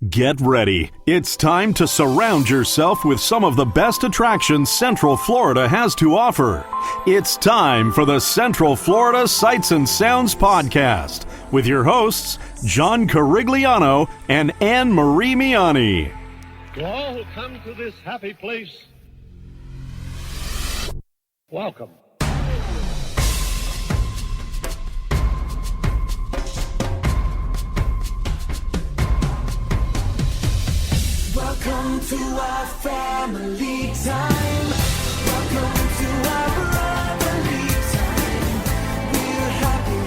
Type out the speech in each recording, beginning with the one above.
Get ready. It's time to surround yourself with some of the best attractions Central Florida has to offer. It's time for the Central Florida Sights and Sounds Podcast with your hosts, John Carigliano and Anne Marie Miani. To all who come to this happy place, welcome. Welcome to our family time. Welcome to our brotherly time. We're happy,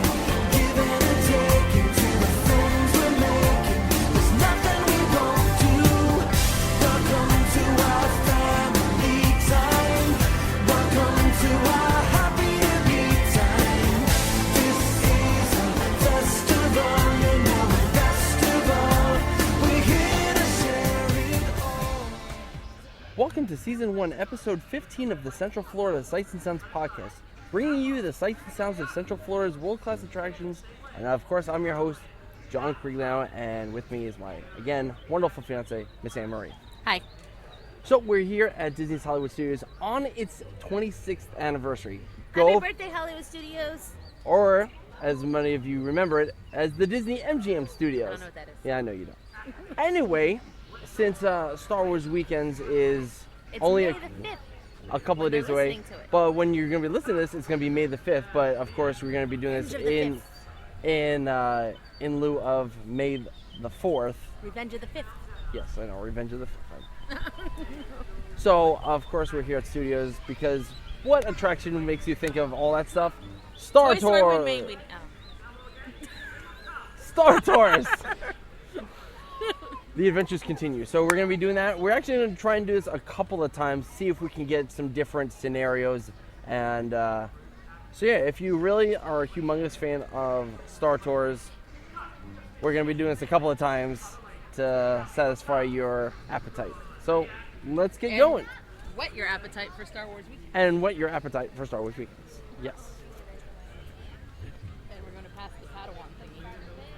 giving and taking to the friends we're making. There's nothing we won't do. Welcome to our family time. Welcome to our happy time. This is a festival, you know, best of all. We're here to share it all. Welcome to Season 1, Episode 15 of the Central Florida Sights and Sounds Podcast, bringing you the sights and sounds of Central Florida's world-class attractions. And of course, I'm your host, John Carigliano, and with me is my, again, wonderful fiance, Miss Anne Marie. Hi. So we're here at Disney's Hollywood Studios on its 26th anniversary. Happy birthday, Hollywood Studios. Or, as many of you remember it, as the Disney MGM Studios. I don't know what that is. Yeah, I know you don't. Anyway, since Star Wars Weekends is It's only May the 5th. a couple when of days they're away, listening to it. but when you're going to be listening to this, it's going to be May the 5th. But of course, we're going to be doing this Revenge of the in lieu of May the 4th. Revenge of the 5th. Yes, I know, Revenge of the 5th. So, of course, we're here at Studios because what attraction makes you think of all that stuff? Star Toy Story Tours. when made me- oh. Star Tours. The adventures continue. So we're going to be doing that. We're actually going to try and do this a couple of times, see if we can get some different scenarios. And so yeah, if you really are a humongous fan of Star Tours, we're going to be doing this a couple of times to satisfy your appetite. So let's get And going. Whet your appetite for Star Wars weekend. And what your appetite for Star Wars weekends. Yes. And we're going to pass the Padawan thingy.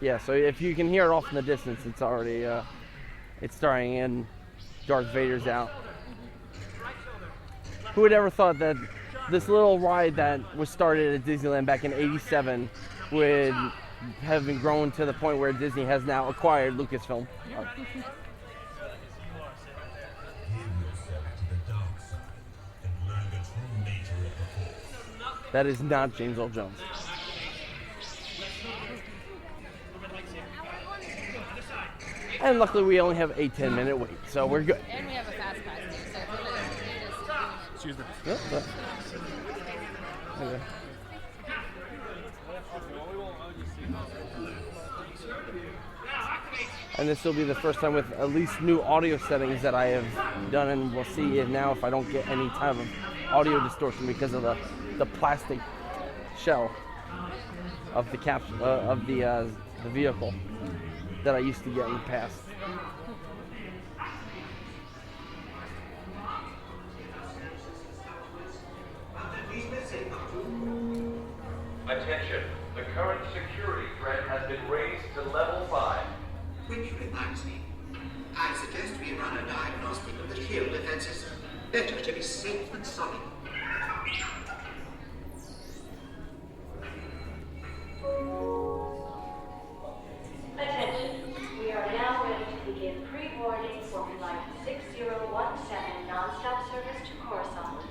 Yeah, so if you can hear it off in the distance, it's already, it's starring in Darth Vader's out. Who would ever thought that this little ride that was started at Disneyland back in '87 would have been grown to the point where Disney has now acquired Lucasfilm? That is not James Earl Jones. And luckily we only have a 10-minute wait, so we're good. And we have a fast pass here, so if you need us doing it. Excuse me. Yep, but- okay. And this will be the first time with at least new audio settings that I have done, and we'll see if now if I don't get any type of audio distortion because of the plastic shell of the of the vehicle that I used to get in the past. Attention, the current security threat has been raised to level 5. Which reminds me, I suggest we run a diagnostic of the shield defenses. Better to be safe than sorry. Attention, we are now ready to begin pre-boarding for Flight 6017 non-stop service to Coruscant.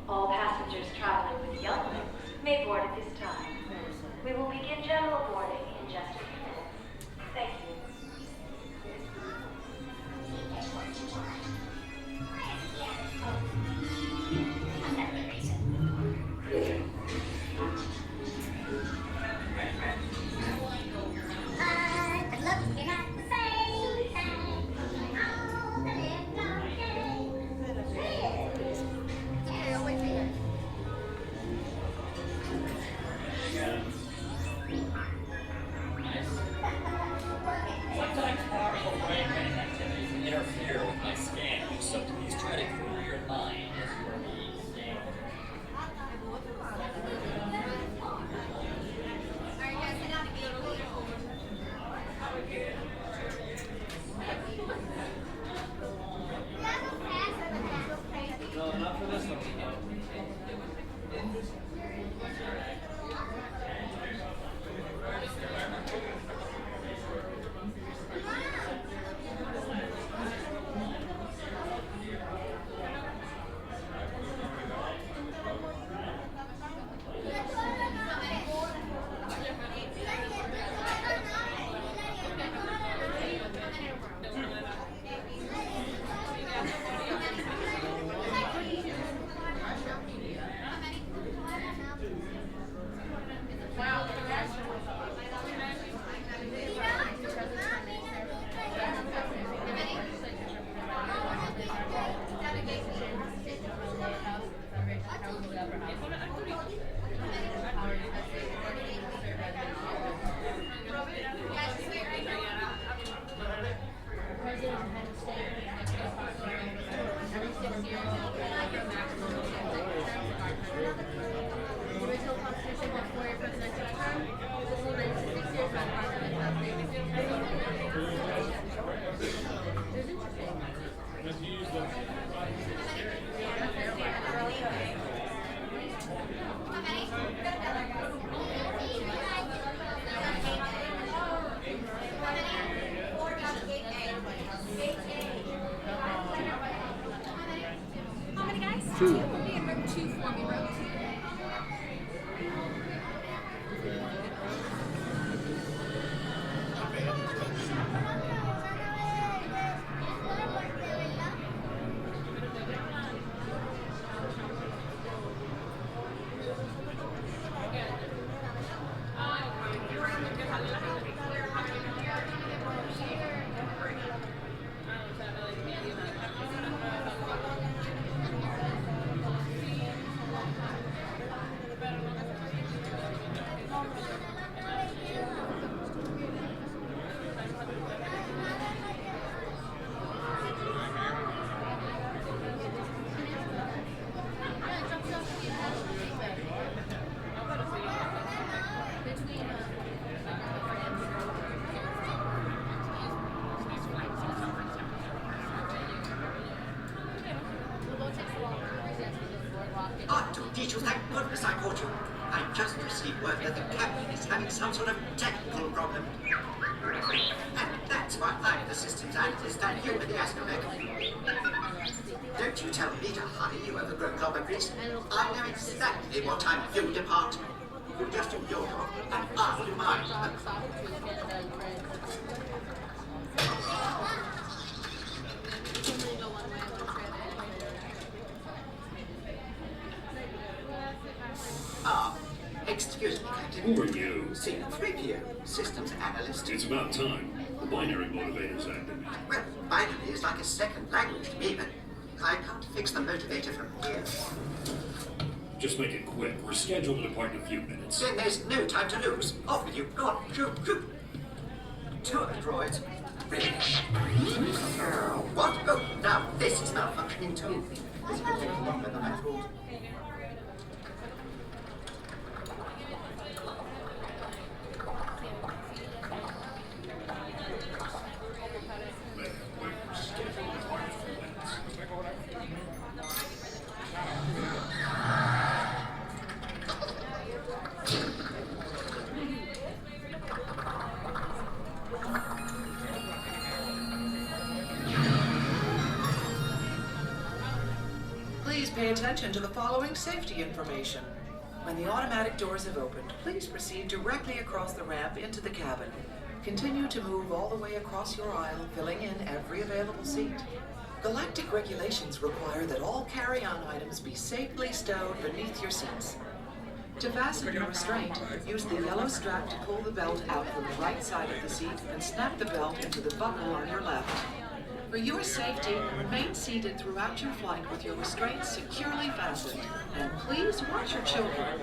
All passengers traveling with younglings may board at this time. We will begin general boarding in just a few minutes. Thank you. 2. Be in room 2 for me, room 2. Did you thank goodness I caught you? I just received word that the captain is having some sort of technical problem. And that's why I'm the systems analyst and you in the astromech. Don't you tell me to hurry, you overgrown goblin priest. I know exactly what time you depart. You just do your job, and I'll do mine. Excuse me, Captain. Who are you? C3PO, systems analyst. It's about time. The binary motivator's active. Well, binary is like a second language to me, but I can't fix the motivator from here. Just make it quick. We're scheduled to depart in a few minutes. Then there's no time to lose. Off with you. Go on, shoot, shoot. 2 of the droids. Really? What? Oh, now this is malfunctioning too. This will take longer than I thought. Please pay attention to the following safety information. When the automatic doors have opened, please proceed directly across the ramp into the cabin. Continue to move all the way across your aisle, filling in every available seat. Galactic regulations require that all carry-on items be safely stowed beneath your seats. To fasten your restraint, use the yellow strap to pull the belt out from the right side of the seat and snap the belt into the buckle on your left. For your safety, remain seated throughout your flight with your restraints securely fastened. And please watch your children.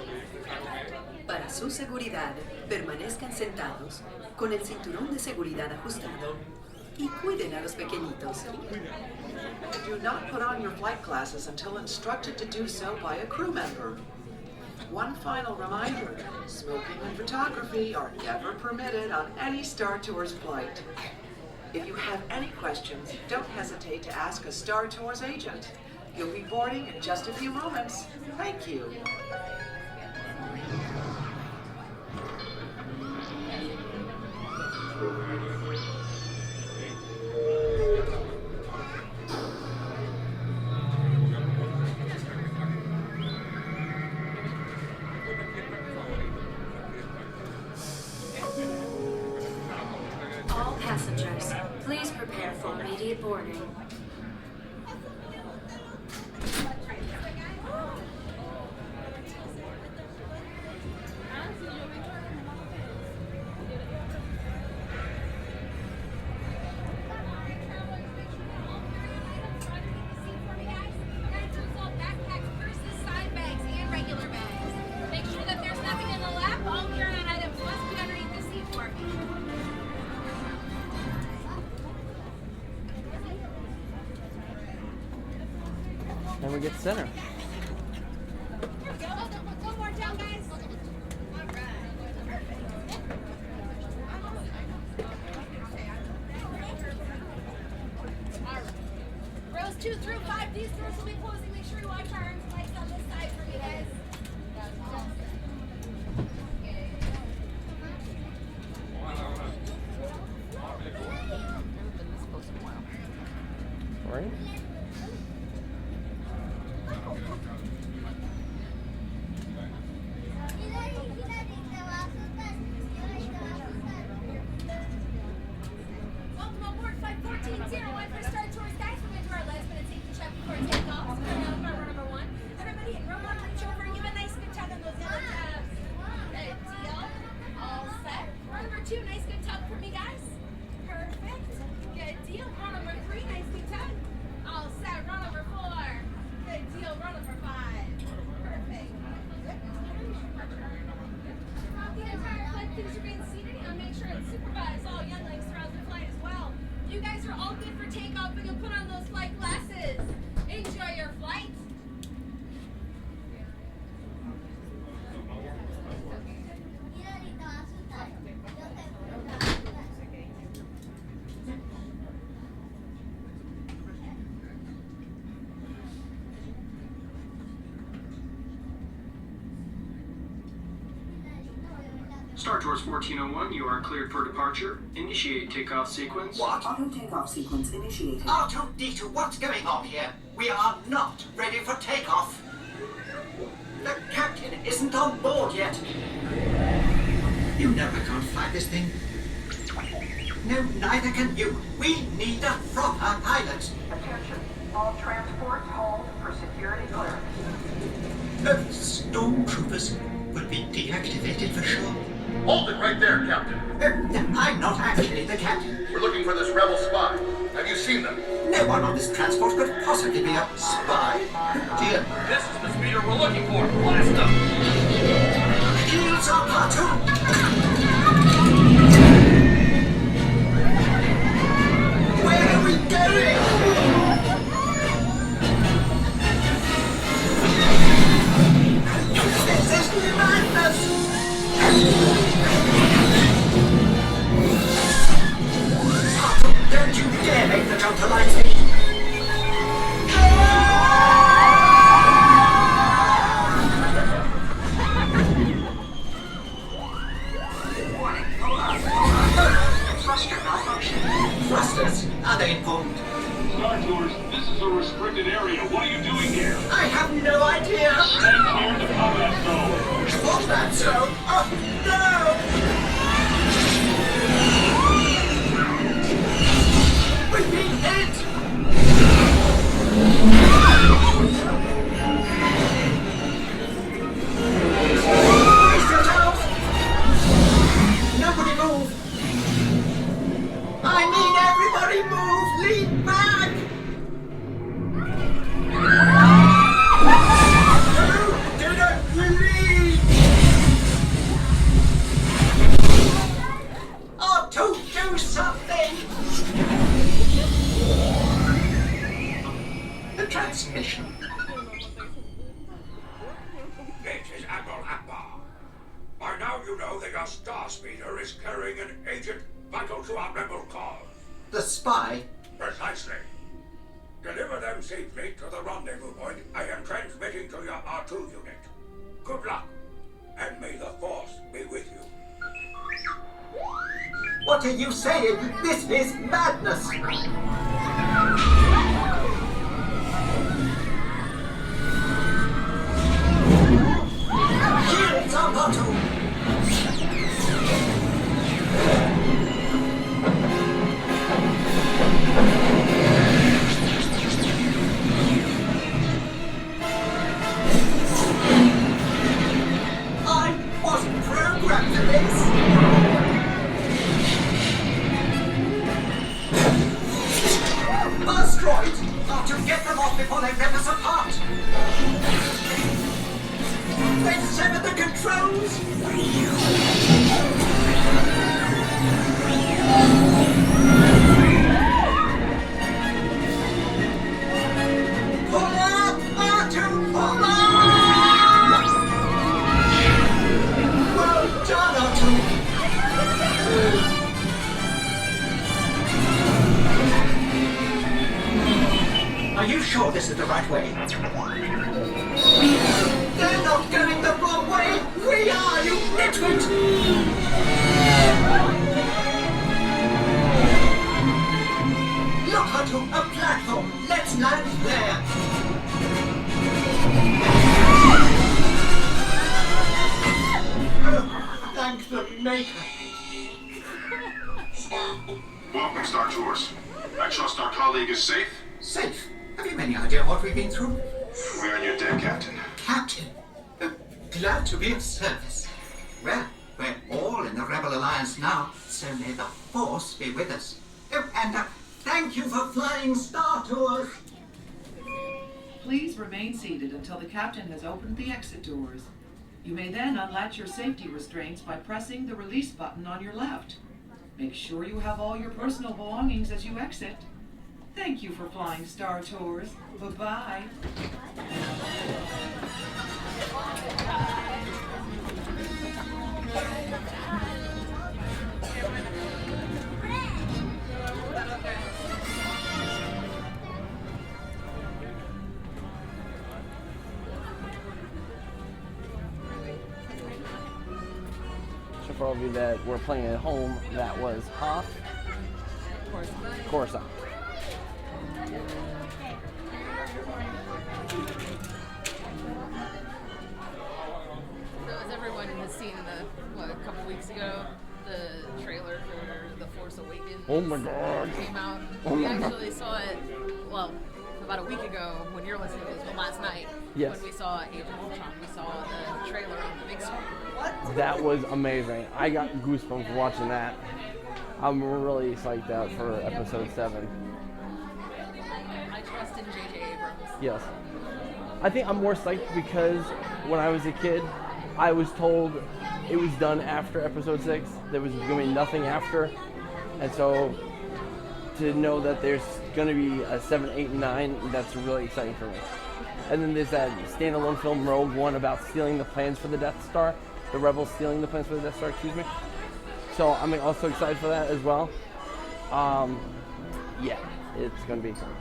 Para su seguridad, permanezcan sentados, con el cinturón de seguridad ajustado, y cuiden a los pequeñitos. Do not put on your flight glasses until instructed to do so by a crew member. One final reminder, smoking and photography are never permitted on any Star Tours flight. If you have any questions, don't hesitate to ask a Star Tours agent. You'll be boarding in just a few moments. Thank you. All passengers, please prepare for immediate boarding. And we get center. Go more down, guys. All right. Rows 2 through 5, these doors will be closing. Make sure you watch our lights on this side for you guys. Right? are all good for takeoff. We can put on those flight glasses. Enjoy your flight. Star Tours 1401, you are cleared for departure. Initiate takeoff sequence. What? Auto takeoff sequence initiated. R2-D2, what's going on here? We are not ready for takeoff. The captain isn't on board yet. You know I can't fly this thing. No, neither can you. We need a proper pilot. Attention. All transports hold for security clearance. The stormtroopers will be deactivated for sure. Hold it right there, Captain. I'm not actually the captain. We're looking for this rebel spy. Have you seen them? No one on this transport could possibly be a spy. Dear. This is the speeder we're looking for. Blast them! Shields are platoon! Where are we going? This is madness! Don't you dare make the jump to light speed! Warning. Alarm. Thruster malfunction. Thrusters? Are they important? Star Tours, this is a restricted area. What are you doing here? I have no idea! Stay clear of the combat zone. What's that so? Oh, no! We've been hit! Brace yourselves! Nobody move! I mean everybody move! Lean back! Do not release! Oh, to do something! The transmission. This is Admiral Akbar. By now you know that your star speeder is carrying an agent vital to our rebel cause. The spy? Precisely. Deliver them safely to the rendezvous point I am transmitting to your R2 unit. Good luck, and may the Force be with you. What are you saying? This is madness! Shields are bottom! I wasn't programmed for this! Buzz droids are to get them off before they rip us apart! They've severed the controls! Pull up! R2, pull up! Well done, R2! Are you sure this is the right way? They're not going the wrong way! We are, you nitwit! Look, Hunter, a platform! Let's land there! Oh, thank the Maker! Welcome, Star Tours. I trust our colleague is safe? Safe? Have you any idea what we've been through? We're on your deck, Captain. Captain? Glad to be of service. Well, we're all in the Rebel Alliance now, so may the Force be with us. Oh, and thank you for flying Star Tours! Please remain seated until the captain has opened the exit doors. You may then unlatch your safety restraints by pressing the release button on your left. Make sure you have all your personal belongings as you exit. Thank you for flying Star Tours. Bye-bye. So for all of you that were playing at home, that was Hoth, Coruscant. So as everyone has seen a couple weeks ago, the trailer for The Force Awakens Oh my God. came out. Oh We my God. actually saw it, well, about a week ago when you're listening to this, but last night Yes. when we saw Age of Ultron, we saw the trailer on the big screen. That was amazing. I got goosebumps watching that. I'm really psyched out for episode 7. I trust in J.J. Abrams. Yes. I think I'm more psyched because when I was a kid, I was told it was done after episode 6. There was going to be nothing after. And so to know that there's going to be a 7, 8, and 9, that's really exciting for me. And then there's that standalone film, Rogue One, about stealing the plans for the Death Star. The Rebels stealing the plans for the Death Star, excuse me. So I'm also excited for that as well. Yeah, it's going to be fun.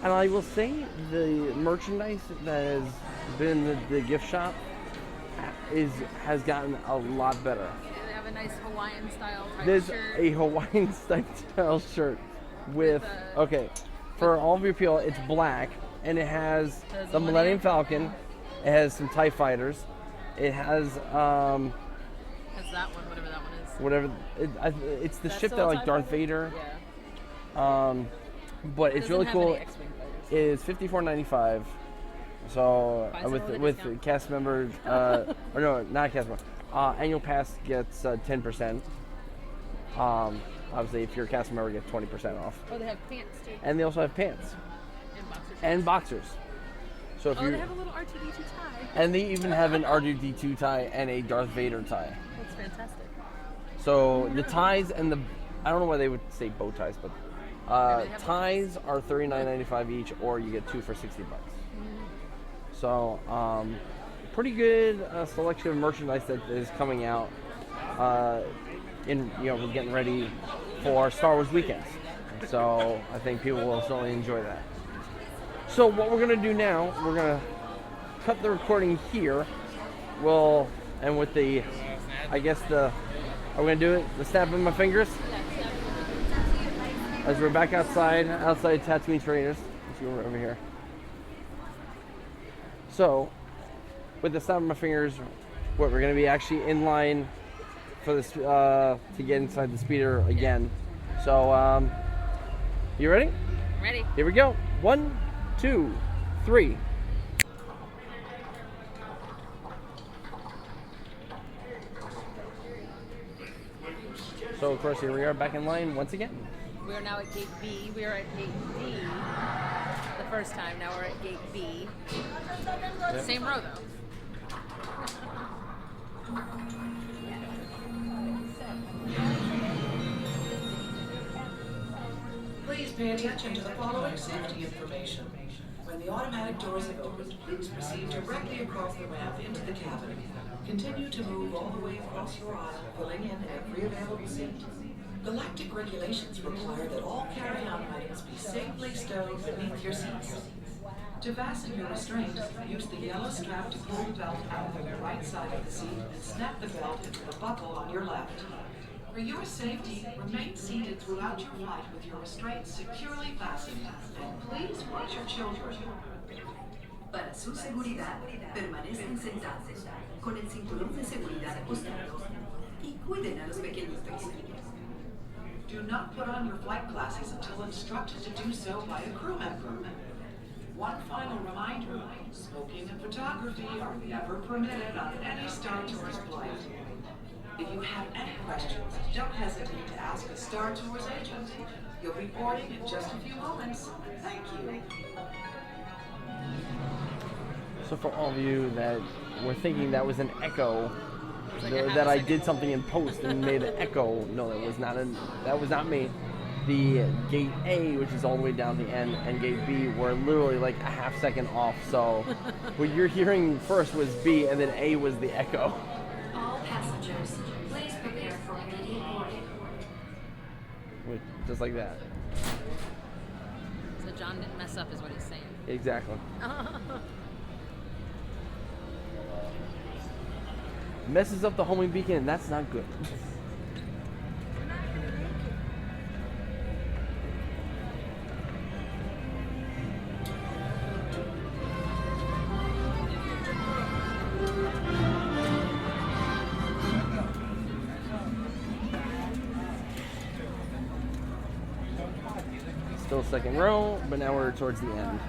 And I will say the merchandise that has been in the gift shop has gotten a lot better. They have a nice Hawaiian style type There's shirt. a Hawaiian style shirt with okay, for all of your people, it's black and it has the Millennium Falcon. It has some TIE fighters. It has Has that one, whatever that one is. it's the That's ship still that a like TIE Darth fighter? Vader. Yeah. But it's Doesn't really have cool. any X-Wing fighters. It is $54.95. So Buys it with a with discount. cast members, or no, not cast members. Annual pass gets 10%. Obviously, if you're a cast member, you get 20% off. Oh, they have pants too. And they also have pants And boxers. and boxers. So if Oh, you they have a little R2D2 tie. and they even have an R2D2 tie and a Darth Vader tie. That's fantastic. So the ties and the I don't know why they would say bow ties, but ties are $39.95 each, or you get 2 for $60. So pretty good selection of merchandise that is coming out. We're getting ready for Star Wars weekends. So I think people will certainly enjoy that. So what we're gonna do now, we're gonna cut the recording here. And with the, are we gonna do it? The snap of my fingers? As we're back outside Tatooine Trainers. Let's go over here. So, with the snap of my fingers, we're gonna be actually in line for this to get inside the speeder again. So, you ready? Ready. Here we go. 1, 2, 3. So of course here we are back in line once again. We are now at Gate B. We are at Gate D the first time. Now we're at Gate B. Yep. Same row though. Please pay attention to the following safety information. When the automatic doors have opened, please proceed directly across the ramp into the cabin. Continue to move all the way across your aisle, filling in every available seat. Galactic regulations require that all carry-on items be safely stowed beneath your seats. To fasten your restraint, use the yellow strap to pull the belt out of the right side of the seat and snap the belt into the buckle on your left. For your safety, remain seated throughout your flight with your restraints securely fastened, and please watch your children. Para su seguridad, permanezcan sentados, con el cinturón de seguridad ajustado, y cuiden a los pequeñitos. Do not put on your flight glasses until instructed to do so by a crew member. One final reminder, smoking and photography are never permitted on any Star Tours flight. If you have any questions, don't hesitate to ask a Star Tours agent. You'll be boarding in just a few moments. Thank you. So for all of you that were thinking that was an echo, Like a half that a I second. did something in post and made an echo, no, that was not me. The gate A, which is all the way down the end, and gate B were literally like a half second off. So what you're hearing first was B, and then A was the echo. All passengers, please prepare for immediate boarding. Just like that. So John didn't mess up, is what he's saying. Exactly. Messes up the homing beacon, and that's not good. Still second row, but now we're towards the end.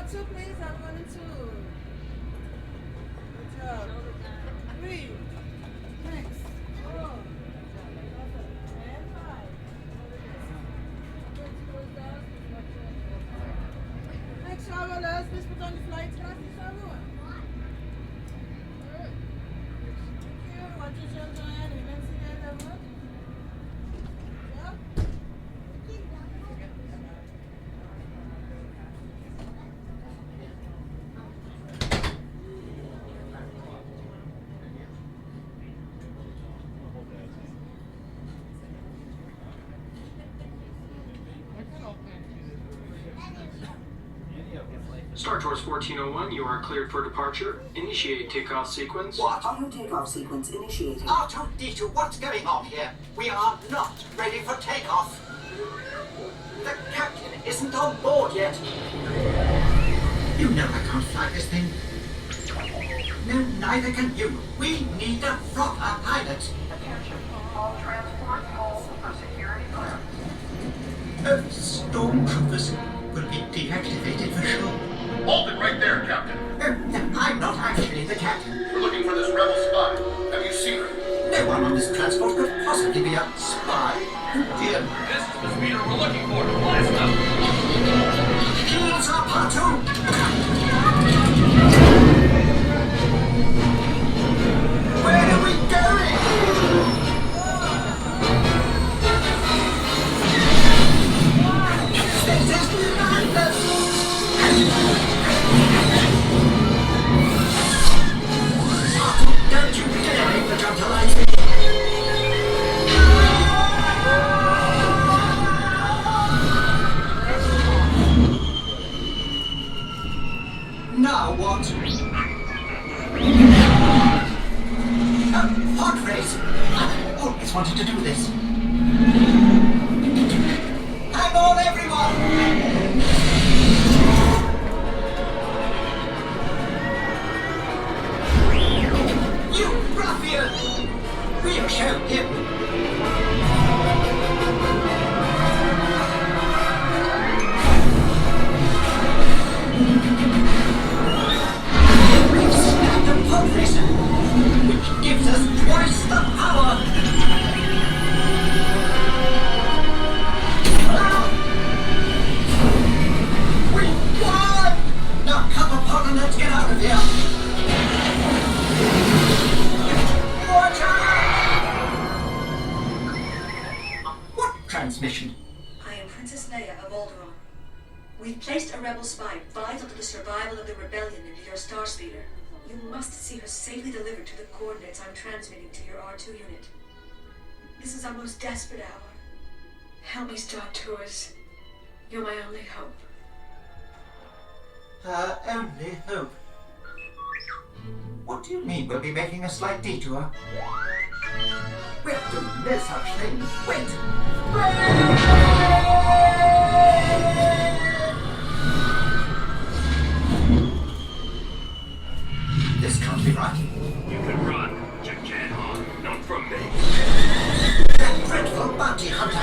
Two, please. I'm going to. Good job. 3. Next. 4. And 5. Next travelers, please put on the flight glasses, everyone. Good. Thank you. Watch your children. Even see guys, everyone. Yep. Star Tours 1401, you are cleared for departure. Initiate takeoff sequence. What? Auto takeoff sequence initiating. R2-D2, what's going on here? We are not ready for takeoff. The captain isn't on board yet. You know I can't fly this thing. No, neither can you. We need a proper pilot. Attention, all transport hold for security clearance. Stormtroopers will be deactivated for sure. Hold it right there, Captain. I'm not actually the captain. We're looking for this rebel spy. Have you seen her? No one on this transport could possibly be a spy. Oh dear. This is the speeder we're looking for. Blast them! He's our platoon! Where are we going? This is madness! Don't you dare make the jump to light! Now what? Pod race! I've always wanted to do this. Hang on, everyone! You ruffian! We'll show him! We've snapped a pod racer, which gives us twice the power! We won! Now rebel spy vital to the survival of the rebellion into your star speeder. You must see her safely delivered to the coordinates I'm transmitting to your R2 unit. This is our most desperate hour. Help me, Star Tours. You're my only hope. Only hope. What do you mean we'll be making a slight detour? We'll do no such thing. Wait! This can't be right. You can run, but you can't hide. Not from me. That dreadful bounty hunter!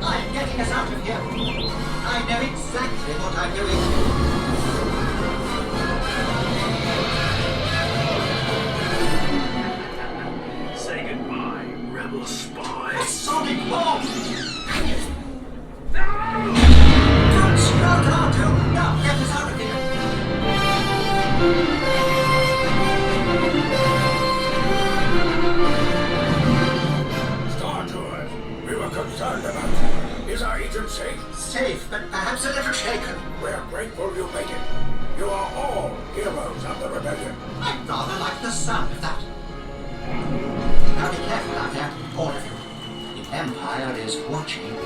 I'm getting us out of here. I know exactly what I'm doing. Say goodbye, rebel spy. A sonic bomb! No! Don't sprout R2! Now get us out of here! Star Tours, we were concerned about you. Is our agent safe? Safe, but perhaps a little shaken. We're grateful you made it. You are all heroes of the rebellion. I rather like the sound of that. Now be careful out there, all of you. The Empire is watching.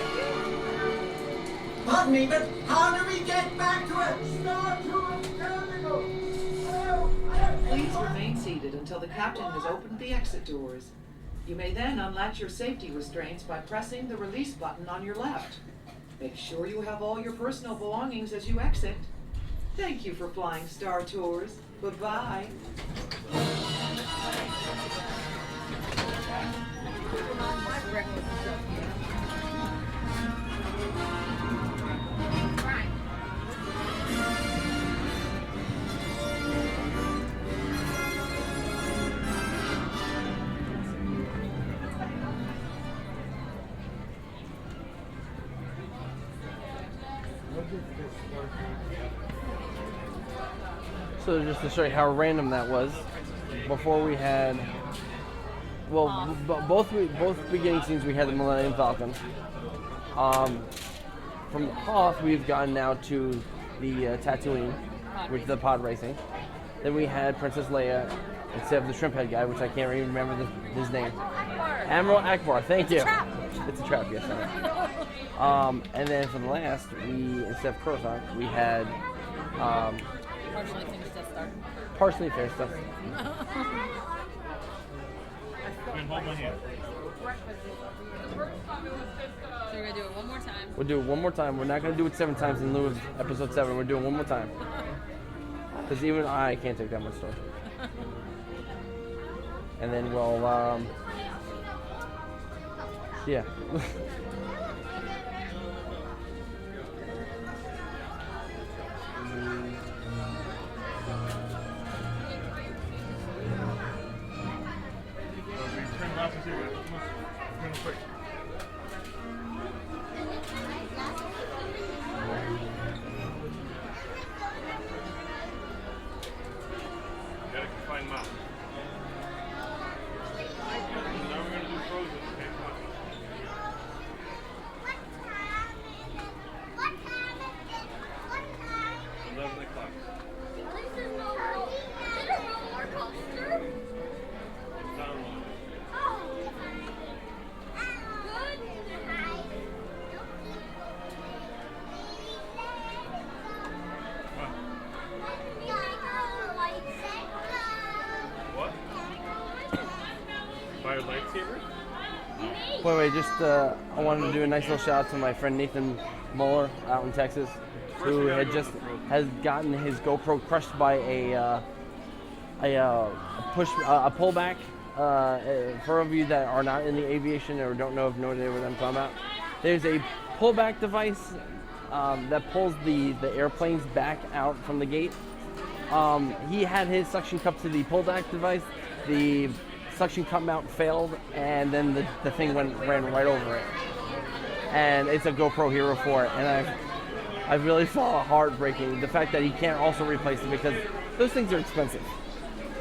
Pardon me, but how do we get back to it? Star Tours terminal! Please remain seated until the captain has opened the exit doors. You may then unlatch your safety restraints by pressing the release button on your left. Make sure you have all your personal belongings as you exit. Thank you for flying Star Tours. Bye-bye. So just to show you how random that was, before we had, well, both beginning scenes we had the Millennium Falcon. From Hoth, we've gotten now to the Tatooine, which is the pod racing. Then we had Princess Leia instead of the shrimp head guy, which I can't even remember his name. Admiral Akbar, thank you. It's a trap, yes. Sorry. And then for the last, instead of Coruscant, we had Partially finished Death Star. partially fair stuff. Hold my hand. So we're gonna do it one more time. We'll do it one more time. We're not going to do it 7 times in lieu of episode 7. We're doing it one more time. Because even I can't take that much story. And then we'll, yeah. Wait, just I wanted to do a nice little shout out to my friend Nathan Muller out in Texas, who has gotten his GoPro crushed by a pullback for you that are not in the aviation or don't know what I'm talking about, there's a pullback device that pulls the airplanes back out from the gate. He had his suction cup to the pullback device. The suction cup mount failed, and then the thing ran right over it. And it's a GoPro Hero 4, and I really felt heartbreaking the fact that he can't also replace it because those things are expensive.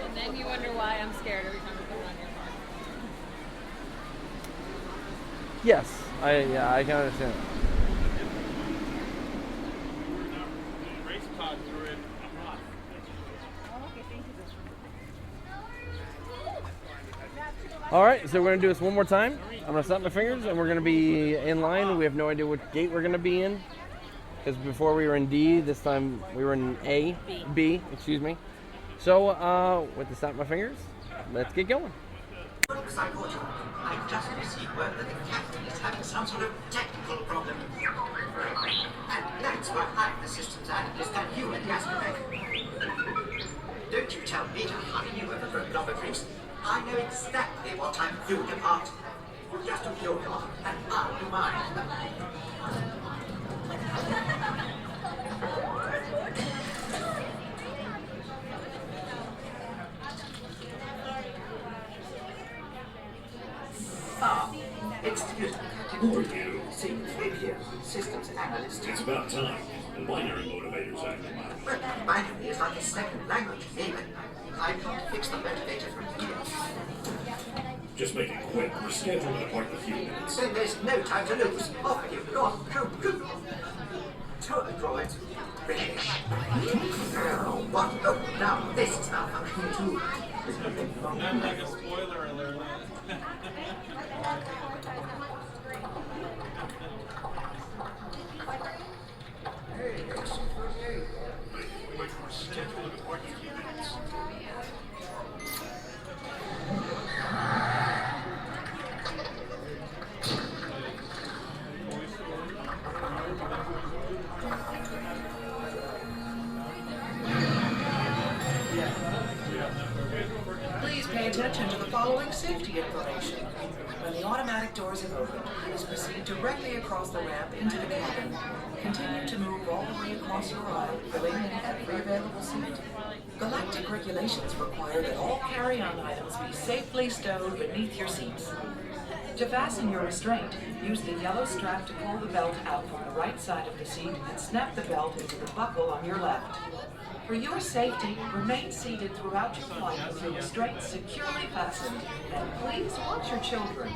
And then you wonder why I'm scared every time we put it on your car. Yes, I can understand that. All right, so we're gonna do this one more time. I'm gonna snap my fingers, and we're gonna be in line. We have no idea what gate we're gonna be in, because before we were in D, this time we were in B. Excuse me. So with the snap of my fingers, let's get going. I just received word that the captain is having some sort of technical problem. And that's why I'm the systems analyst and you at the Astromech. Don't you tell me to hurry you over for a blob of drinks. I know exactly what I'm doing apart. Just do your job, and I'll do mine. Excuse me, Who are you? C-3PO, systems analyst. It's about time. The binary motivator's acting up. Well, binary is like a second language to me, but I can't fix the motivator from here. Just make it quick. We're scheduled to depart in a few minutes. Then there's no time to lose. Off with you. Go on. Go. Tour droids. Finish. Oh, what? Oh, now this is malfunctioning too. Not like a spoiler alert. We're scheduled to depart in a few minutes. Please pay attention to the following safety information. When the automatic doors have opened, please proceed directly across the ramp into the cabin. Continue to move all the way across your aisle, filling in every available seat. Galactic regulations require that all carry-on items be safely stowed beneath your seats. To fasten your restraint, use the yellow strap to pull the belt out from the right side of the seat and snap the belt into the buckle on your left. For your safety, remain seated throughout your flight with your restraints securely fastened, and please watch your children.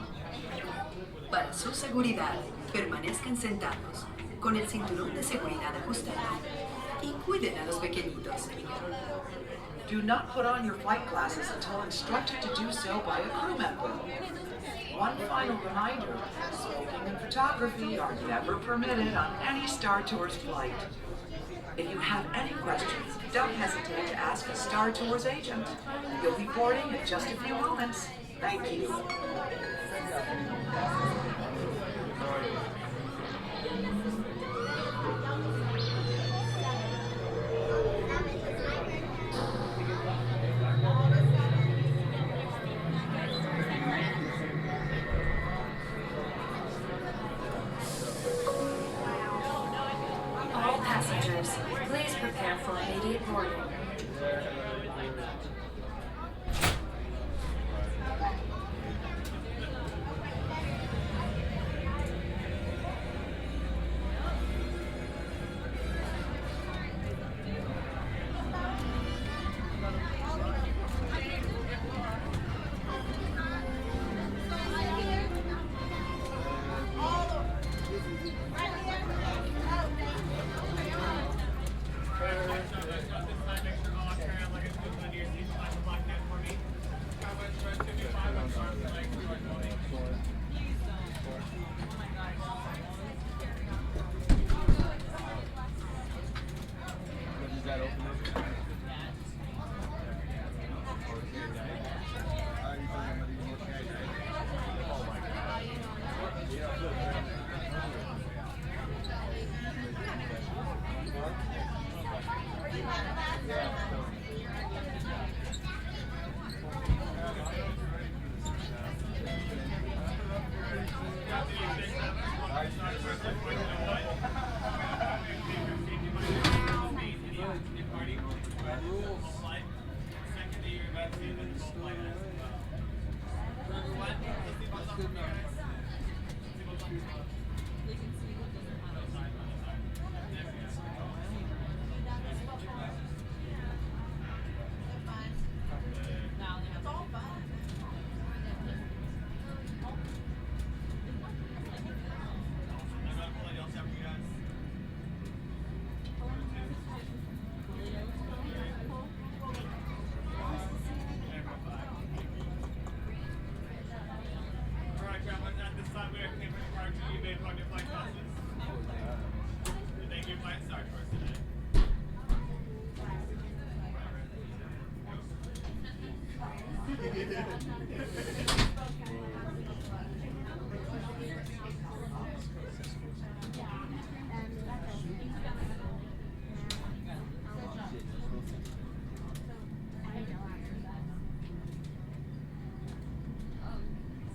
Para su seguridad, permanezcan sentados, con el cinturón de seguridad ajustado, y cuiden a los pequeñitos. Do not put on your flight glasses until instructed to do so by a crew member. One final reminder, smoking and photography are never permitted on any Star Tours flight. If you have any questions, don't hesitate to ask a Star Tours agent. You'll be boarding in just a few moments. Thank you. All passengers, please prepare for immediate boarding.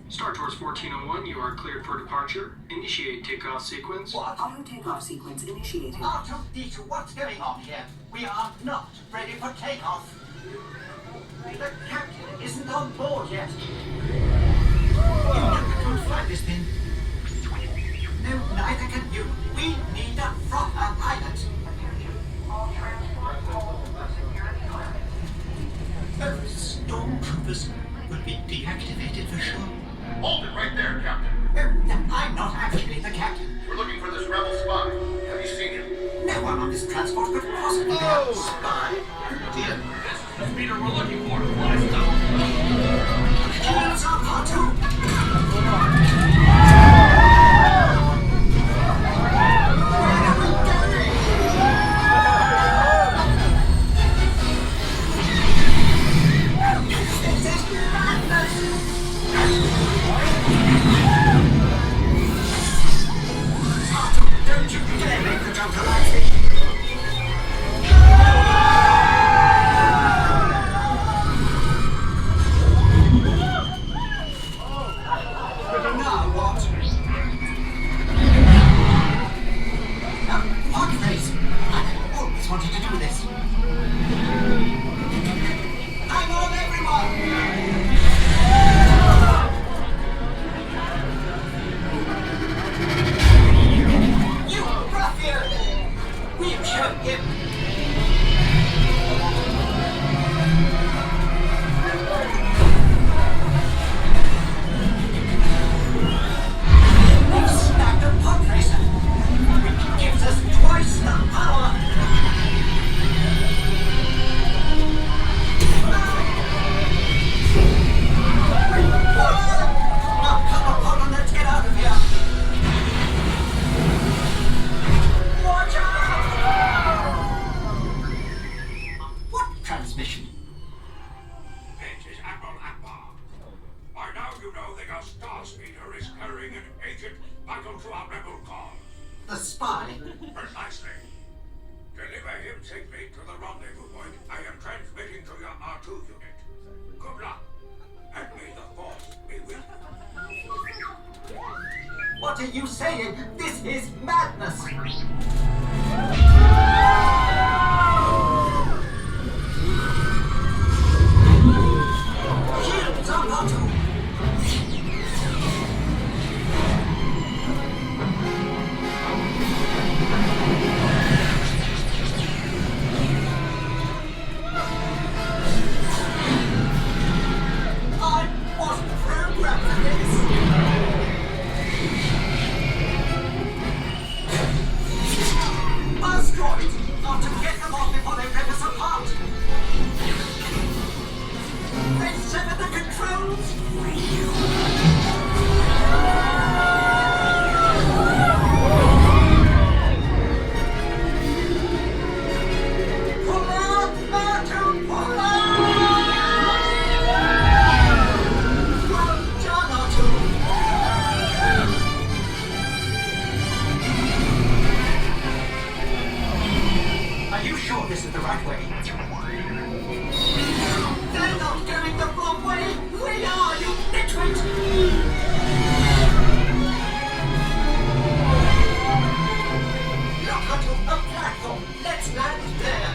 Star Tours 1401, you are cleared for departure. Initiate takeoff sequence. Auto takeoff sequence initiated. R2-D2, what's going on here? We are not ready for takeoff. The captain isn't on board yet. You can't fly this thing. No, neither can you. We need a proper pilot. All transport hold for security clearance. Stormtroopers will be deactivated for sure. Hold it right there, Captain. I'm not actually the captain. We're looking for this rebel spy. Have you seen him? No one on this transport could possibly be a spy. Dear. This is the speeder we're looking for. Fly stop. Kills our cartoon. Don't you dare make the jump to life. Now what? Podface! I always wanted to do this. I'm on everyone! You ruffian! We'll show him! We've snagged a pod racer, which gives us twice the power! Now come on, Pod, and let's get out of here! Watch out! What transmission? This is Admiral Akbar. By now you know that your star speeder is carrying an agent vital to our rebel cause. The spy? Precisely. Deliver him safely to the rendezvous point. I am transmitting to your R2 unit. Good luck, and may the Force be with you. What are you saying? This is madness! Shields up, R2! I wasn't programmed for this! Buzz droids! Got to get them off before they rip us apart! They sever the controls! Pull out! R2, pull out! Well done, R2! Are you sure this is the right way? They're not going the wrong way! We are, you nitwit! Look onto a platform! Let's land there!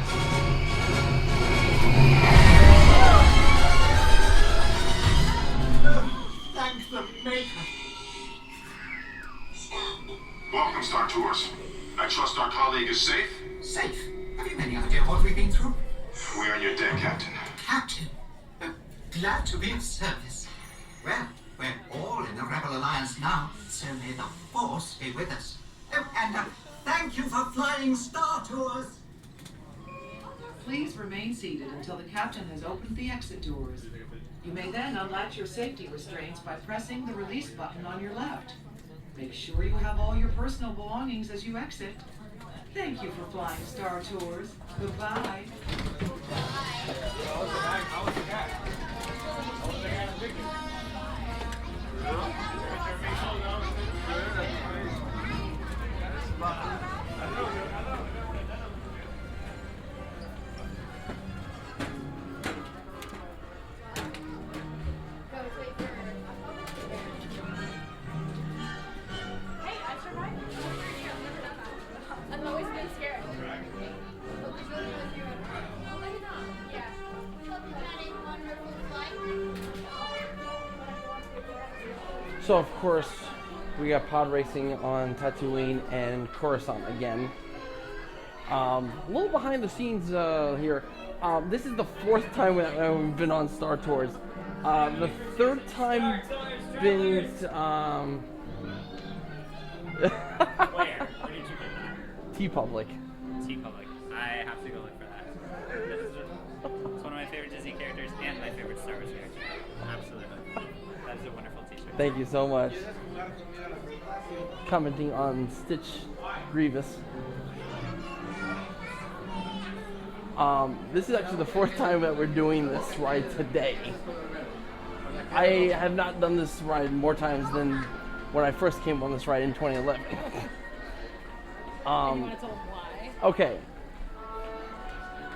thank the Maker. Welcome, Star Tours. I trust our colleague is safe? Safe? Have you any idea what we've been through? We're on your deck, Captain. Captain, glad to be of service. Well, we're all in the Rebel Alliance now, so may the Force be with us. Oh, and thank you for flying Star Tours. Please remain seated until the captain has opened the exit doors. You may then unlatch your safety restraints by pressing the release button on your left. Make sure you have all your personal belongings as you exit. Thank you for flying Star Tours. Goodbye. Hey, I survived. I've always been scared. Yeah. We hope you had a wonderful flight. So of course, we got pod racing on Tatooine and Coruscant again. A little behind the scenes here. This is the fourth time that we've been on Star Tours. The third time been Where did you get that? T-Public. T-Public. I have to go look for that. It's one of my favorite Disney characters and my favorite Star Wars character. Absolutely. That is a wonderful t-shirt. Thank you so much. Commenting on Stitch Grievous. This is actually the fourth time that we're doing this ride today. I have not done this ride more times than when I first came on this ride in 2011. And you want to tell them why? Okay.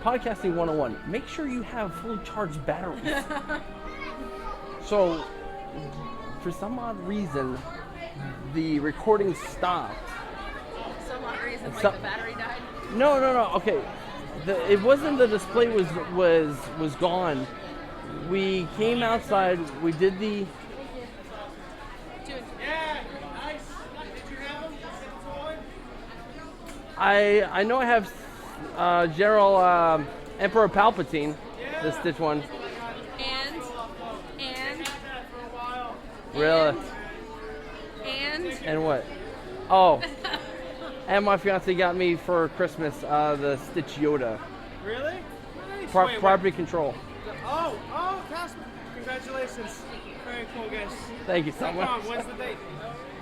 Podcasting 101. Make sure you have fully charged batteries. So, for some odd reason, the recording stopped. Some odd reason, like So- the battery died? No. Okay. It wasn't the display was gone. We came outside. We did the. Yeah, nice. Did you have them? I know I have General Emperor Palpatine. The Stitch one. And Really? And what? Oh. And my fiance got me for Christmas the Stitch Yoda. Really? Nice. Property control. Oh, Casper. Congratulations. Very cool, guys. Thank you so much. When's the date?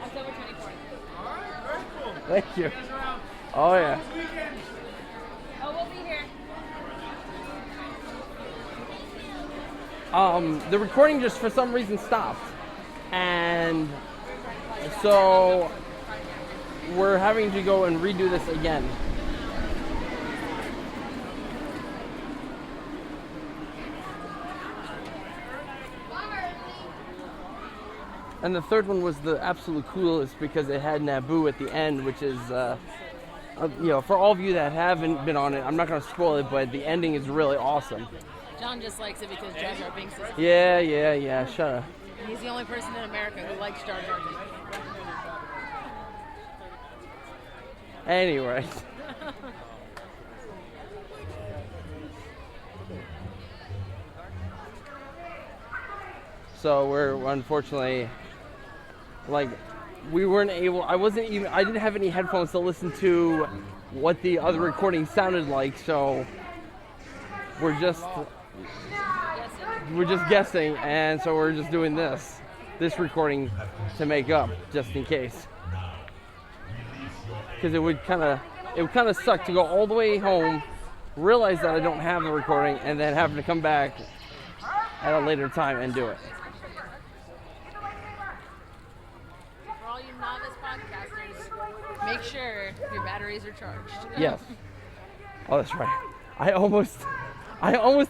October 24th. All right, very cool. Thank you. See guys around. Oh yeah. This weekend. Oh, we'll be here. The recording just for some reason stopped. And so we're having to go and redo this again. And the third one was the absolute coolest because it had Naboo at the end, which is, for all of you that haven't been on it, I'm not going to spoil it, but the ending is really awesome. John just likes it because Jar Jar Binks is. Yeah, shut up. He's the only person in America who likes Jar Jar Binks. Anyway. So we're unfortunately, we weren't able, I didn't have any headphones to listen to what the other recording sounded like, so we're just guessing, and so we're just doing this recording to make up, just in case. Because it would kind of suck to go all the way home, realize that I don't have the recording, and then having to come back at a later time and do it. For all you novice podcasters, make sure your batteries are charged. Yes. Oh, that's right. I almost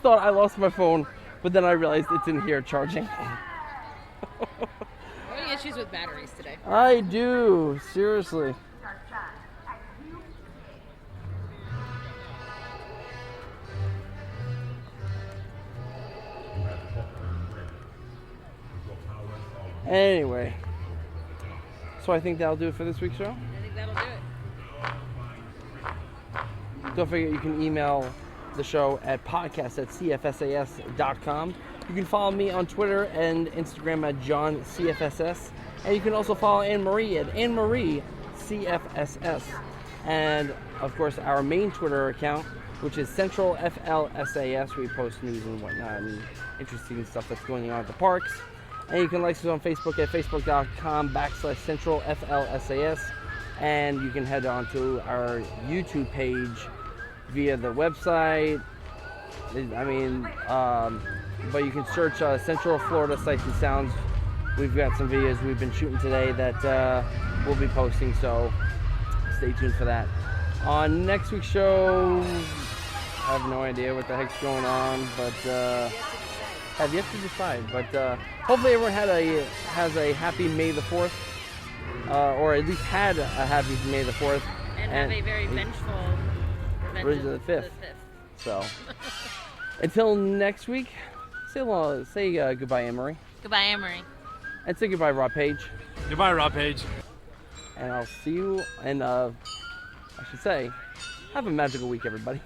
thought I lost my phone, but then I realized it's in here charging. Any issues with batteries today? I do, seriously. Anyway, so I think that'll do it for this week's show. I think that'll do it. Don't forget you can email the show at podcast@cfsas.com. You can follow me on Twitter and Instagram at JohnCFSS. And you can also follow Anne-Marie at AnneMarieCFSS. And, of course, our main Twitter account, which is CentralFLSAS. We post news and whatnot and interesting stuff that's going on at the parks. And you can like us on Facebook at facebook.com/CentralFLSAS. And you can head on to our YouTube page via the website. But you can search Central Florida Sights and Sounds. We've got some videos we've been shooting today that we'll be posting, so stay tuned for that. On next week's show, I have no idea what the heck's going on, but have yet to decide. But hopefully everyone has a happy May the 4th, or at least had a happy May the 4th. And have a very vengeful Revenge of the 5th. So, until next week, say goodbye, Anne-Marie. Goodbye, Anne-Marie. And say goodbye, Rob Page. Goodbye, Rob Page. And I'll see you, and I should say, have a magical week, everybody.